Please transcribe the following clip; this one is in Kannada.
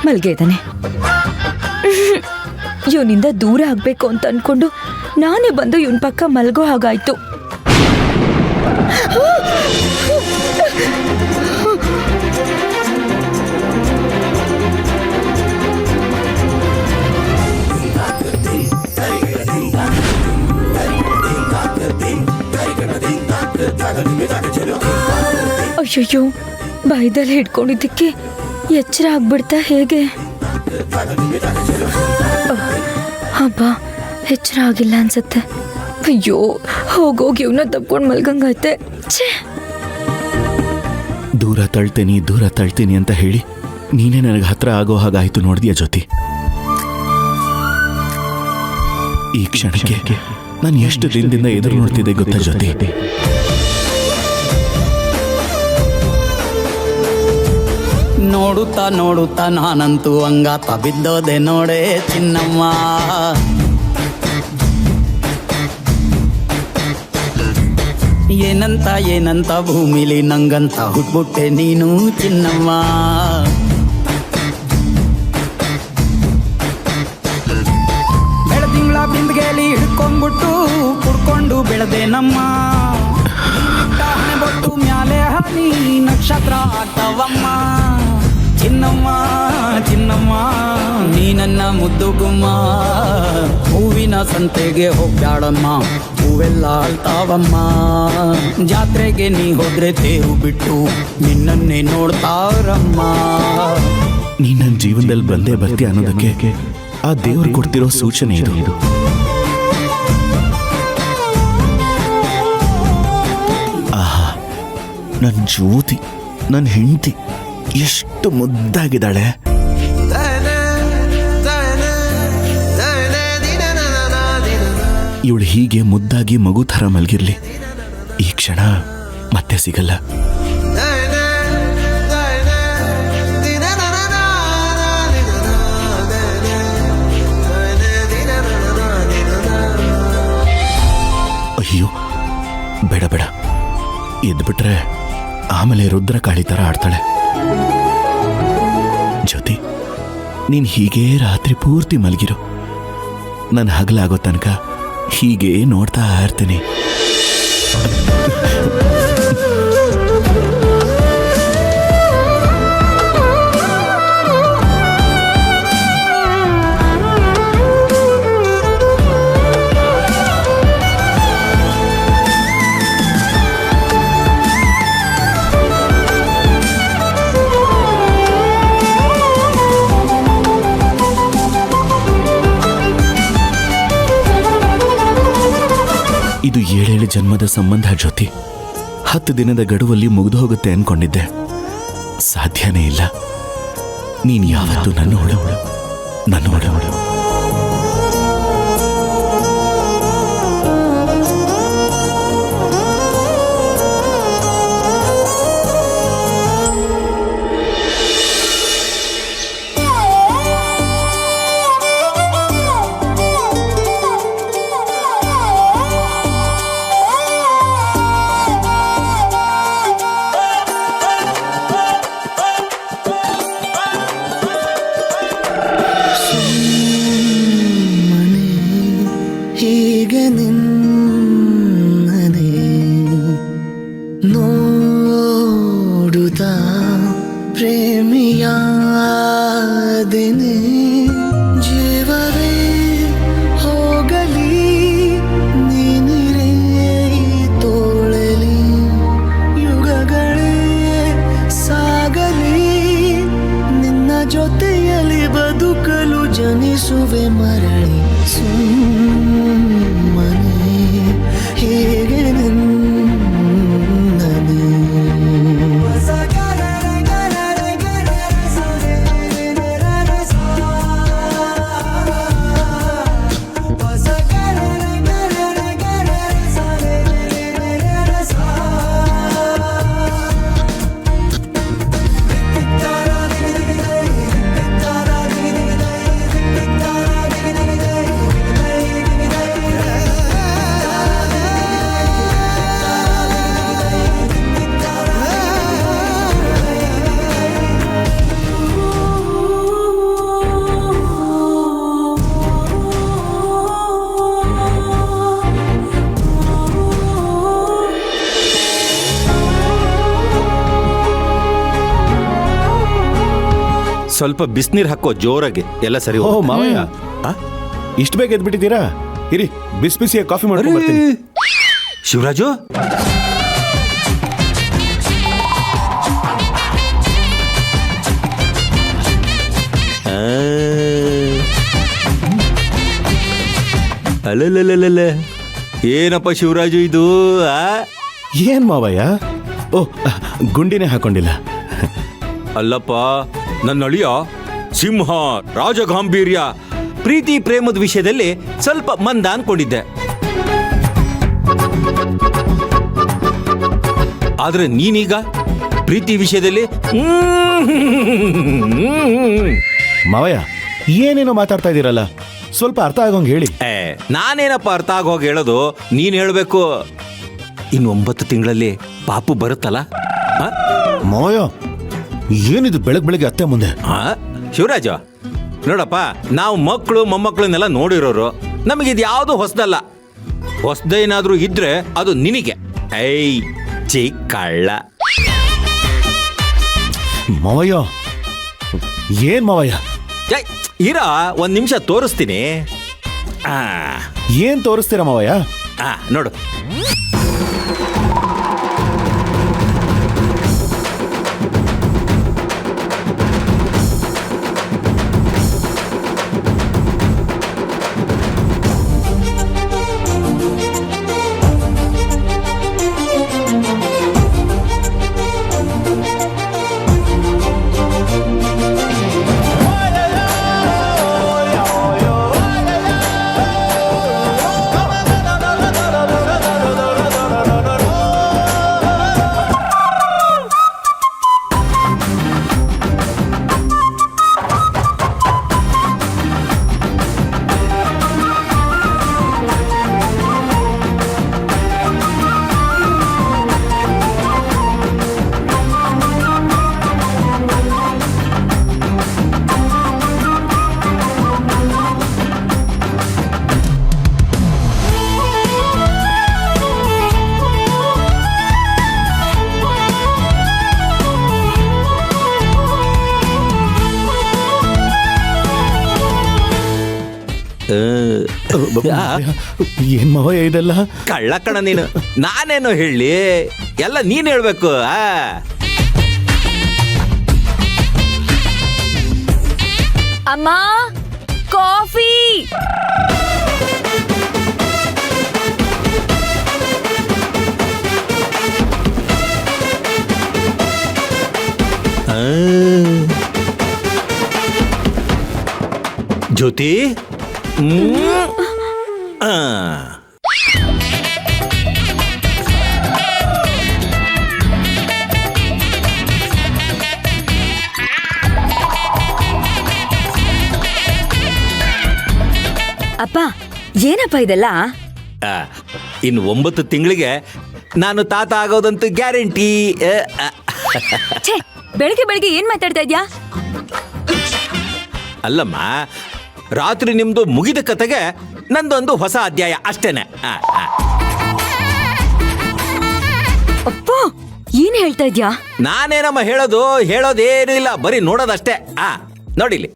ಮಲ್ಗೆ ಇದ್ದಾನೆ. ಇವನಿಂದ ದೂರ ಆಗ್ಬೇಕು ಅಂತ ಅನ್ಕೊಂಡು ನಾನೇ ಬಂದು ಇವನ್ ಪಕ್ಕ ಮಲ್ಗೋ ಹಾಗಾಯ್ತು. ಅಯ್ಯಯ್ಯೋ, ಬಾಯ್ದಲ್ಲಿ ಹಿಡ್ಕೊಂಡಿದ್ದಕ್ಕೆ ಎಚ್ಚರ ಆಗ್ಬಿಡ್ತಾ ಹೇಗೆ? ಹಬ್ಬ, ಎಚ್ಚರ ಆಗಿಲ್ಲ ಅನ್ಸತ್ತೆ. ಅಯ್ಯೋ, ಹೋಗೋಗಿ ಇವನ್ನ ತಪ್ಕೊಂಡು ಮಲ್ಗಂಗೈತೆ. ದೂರ ತಳ್ತೀನಿ ಅಂತ ಹೇಳಿ ನೀನೇ ನನಗೆ ಹತ್ರ ಆಗೋ ಹಾಗಾಯ್ತು. ನೋಡಿದ್ಯಾ ಜ್ಯೋತಿ, ಈ ಕ್ಷಣಕ್ಕೆ ನಾನು ಎಷ್ಟು ದಿನದಿಂದ ಎದುರು ನೋಡ್ತಿದ್ದೆ ಗೊತ್ತಾ ಜ್ಯೋತಿ? ನೋಡುತ್ತಾ ನೋಡುತ್ತಾ ನಾನಂತೂ ಹಂಗಾತ ಬಿದ್ದೋದೆ ನೋಡೆ ಚಿನ್ನಮ್ಮ. ಏನಂತ ಭೂಮಿಲಿ ನಂಗಂತ ಹುಟ್ಬಿಟ್ಟೆ ನೀನು ಚಿನ್ನಮ್ಮ. ಬೆಳದಿಂಗಳ ಬಿಂದಿಗೆಯಲ್ಲಿ ಹಿಡ್ಕೊಂಡ್ಬಿಟ್ಟು ಕುಡ್ಕೊಂಡು ಬೆಳೆದೆ ನಮ್ಮ. ಬೊಟ್ಟು ಮ್ಯಾಲೆ ಹನಿ ನಕ್ಷತ್ರ ಆಟವಮ್ಮ. ಚಿನ್ನಮ್ಮ ನೀ ನನ್ನ ಮುದ್ದು ಗುಮ್ಮ. ಹೂವಿನ ಸಂತೆಗೆ ಹೋಗ್ಯಾಡಮ್ಮ, ಹೂವೆಲ್ಲ ಅಳ್ತಾವಮ್ಮ. ಜಾತ್ರೆಗೆ ನೀ ಹೋದ್ರೆ ತೇರು ಬಿಟ್ಟು ನಿನ್ನನ್ನೇ ನೋಡ್ತಾರಮ್ಮ. ನೀ ನನ್ನ ಜೀವನದಲ್ಲಿ ಬಂದೇ ಬರ್ತೀಯ ಅನ್ನೋದಕ್ಕೆ ಆ ದೇವ್ರು ಕೊಡ್ತಿರೋ ಸೂಚನೆ ಇದು. ಆಹಾ, ನನ್ನ ಜ್ಯೋತಿ, ನನ್ನ ಹೆಂಡತಿ ಎಷ್ಟು ಮುದ್ದಾಗಿದ್ದಾಳೆ. ಇವಳು ಹೀಗೆ ಮುದ್ದಾಗಿ ಮಗು ಥರ ಮಲಗಿರ್ಲಿ. ಈ ಕ್ಷಣ ಮತ್ತೆ ಸಿಗಲ್ಲ. ಅಯ್ಯೋ, ಬೇಡ ಎದ್ಬಿಟ್ರೆ ಆಮೇಲೆ ರುದ್ರಕಾಳಿ ಥರ ಆಡ್ತಾಳೆ. ಜ್ಯೋತಿ, ನೀನ್ ಹೀಗೆ ರಾತ್ರಿ ಪೂರ್ತಿ ಮಲಗಿರು. ನನ್ನ ಹಗಲಾಗೋ ತನಕ ಹೀಗೆ ನೋಡ್ತಾ ಇರ್ತೀನಿ. ಇದು 7 ಜನ್ಮದ ಸಂಬಂಧ ಜ್ಯೋತಿ. 10 ದಿನದ ಗಡುವಲ್ಲಿ ಮುಗಿದು ಹೋಗುತ್ತೆ ಅನ್ಕೊಂಡಿದ್ದೆ. ಸಾಧ್ಯನೇ ಇಲ್ಲ. ನೀನ್ ಯಾವತ್ತೂ ನನ್ನ ಒಡ. ಜೊತೆಯಲ್ಲಿ ಬದುಕಲು ಜನಿಸುವೆ ಮರಳಿ ಸುಮ್ಮನೆ ಹೇಗೆ ಸ್ವಲ್ಪ ಬಿಸಿನೀರು ಹಾಕೋ ಜೋರಾಗಿ, ಎಲ್ಲ ಸರಿ ಓ ಹೋಗುತ್ತೆ. ಮಾವಯ್ಯ ಆ? ಇಷ್ಟು ಬೇಗ ಎದ್ಬಿಟ್ಟಿದ್ದೀರಾ? ಇರಿ ಬಿಸಿ ಬಿಸಿಯಾಗಿ ಕಾಫಿ ಮಾಡ್ಕೊಂಡು ಬರ್ತೀನಿ. ಶಿವರಾಜು, ಅಲ್ಲಲ್ಲ, ಏನಪ್ಪ ಶಿವರಾಜು ಇದು? ಏನ್ ಮಾವಯ್ಯ? ಓ ಗುಂಡಿನೇ ಹಾಕೊಂಡಿಲ್ಲ. ಅಲ್ಲಪ್ಪ, ನನ್ನ ಅಳಿಯ ಸಿಂಹ, ರಾಜಗಾಂಭೀರ್ಯ, ಪ್ರೀತಿ ಪ್ರೇಮದ ವಿಷಯದಲ್ಲಿ ಸ್ವಲ್ಪ ಮಂದ ಅನ್ಕೊಂಡಿದ್ದೆ. ಆದ್ರೆ ನೀನೀಗ ಪ್ರೀತಿ ವಿಷಯದಲ್ಲಿ ಮಾವಯ್ಯ ಏನೇನೋ ಮಾತಾಡ್ತಾ ಇದ್ದೀರಲ್ಲ, ಸ್ವಲ್ಪ ಅರ್ಥ ಆಗೋಂಗೆ ಹೇಳಿ. ನಾನೇನಪ್ಪ ಅರ್ಥ ಆಗೋಗಿ ಹೇಳೋದು, ನೀನ್ ಹೇಳ್ಬೇಕು. ಇನ್ನು 9 ತಿಂಗಳಲ್ಲಿ ಪಾಪು ಬರುತ್ತಲ್ಲ? ಮಾವಯ್ಯ ಏನಿದು ಬೆಳಗ್ಗೆ ಅತ್ತೆ ಮುಂದೆ? ಶಿವರಾಜ, ನೋಡಪ್ಪ, ನಾವು ಮಕ್ಕಳು ಮೊಮ್ಮಕ್ಕಳನ್ನೆಲ್ಲ ನೋಡಿರೋರು, ನಮಗಿದು ಯಾವುದು ಹೊಸದಲ್ಲ. ಹೊಸದೇನಾದ್ರೂ ಇದ್ರೆ ಅದು ನಿನಗೆ. ಐ ಚಿಕ್ಕಳ್ಳ. ಮಾವಯ್ಯ ಏನ್ ಮಾವಯ್ಯ? ಇರ, 1 ನಿಮಿಷ ತೋರಿಸ್ತೀನಿ. ಏನ್ ತೋರಿಸ್ತೀರಾ ಮಾವಯ್ಯ? ನೋಡು. ಏನ್ ಮಾವಯ್ಯ ಇದೆಲ್ಲ? ಕಳ್ಳ ಕಣ ನೀನು. ನಾನೇನೋ ಹೇಳಿ, ಎಲ್ಲ ನೀನ್ ಹೇಳ್ಬೇಕು. ಅಮ್ಮ, ಕಾಫಿ. ಜ್ಯೋತಿ, ಅಪ್ಪ, ಏನಪ್ಪ ಇದೆಲ್ಲ? ಇನ್ನು 9 ತಿಂಗಳಿಗೆ ನಾನು ತಾತ ಆಗೋದಂತೂ ಗ್ಯಾರಂಟಿ. ಛೇ, ಬೆಳಿಗ್ಗೆ ಏನ್ ಮಾತಾಡ್ತಾ ಇದ್ಯಾ? ಅಲ್ಲಮ್ಮ, ರಾತ್ರಿ ನಿಮ್ದು ಮುಗಿದ ಕತೆಗೆ ನಂದೊಂದು ಹೊಸ ಅಧ್ಯಾಯ ಅಷ್ಟೇನೆ. ಅಪ್ಪ, ಏನ್ ಹೇಳ್ತಾ ಇದ್ಯಾ? ನಾನೇನಮ್ಮ ಹೇಳೋದೇನು ಇಲ್ಲ, ಬರೀ ನೋಡೋದಷ್ಟೇ. ನೋಡಿಲಿ.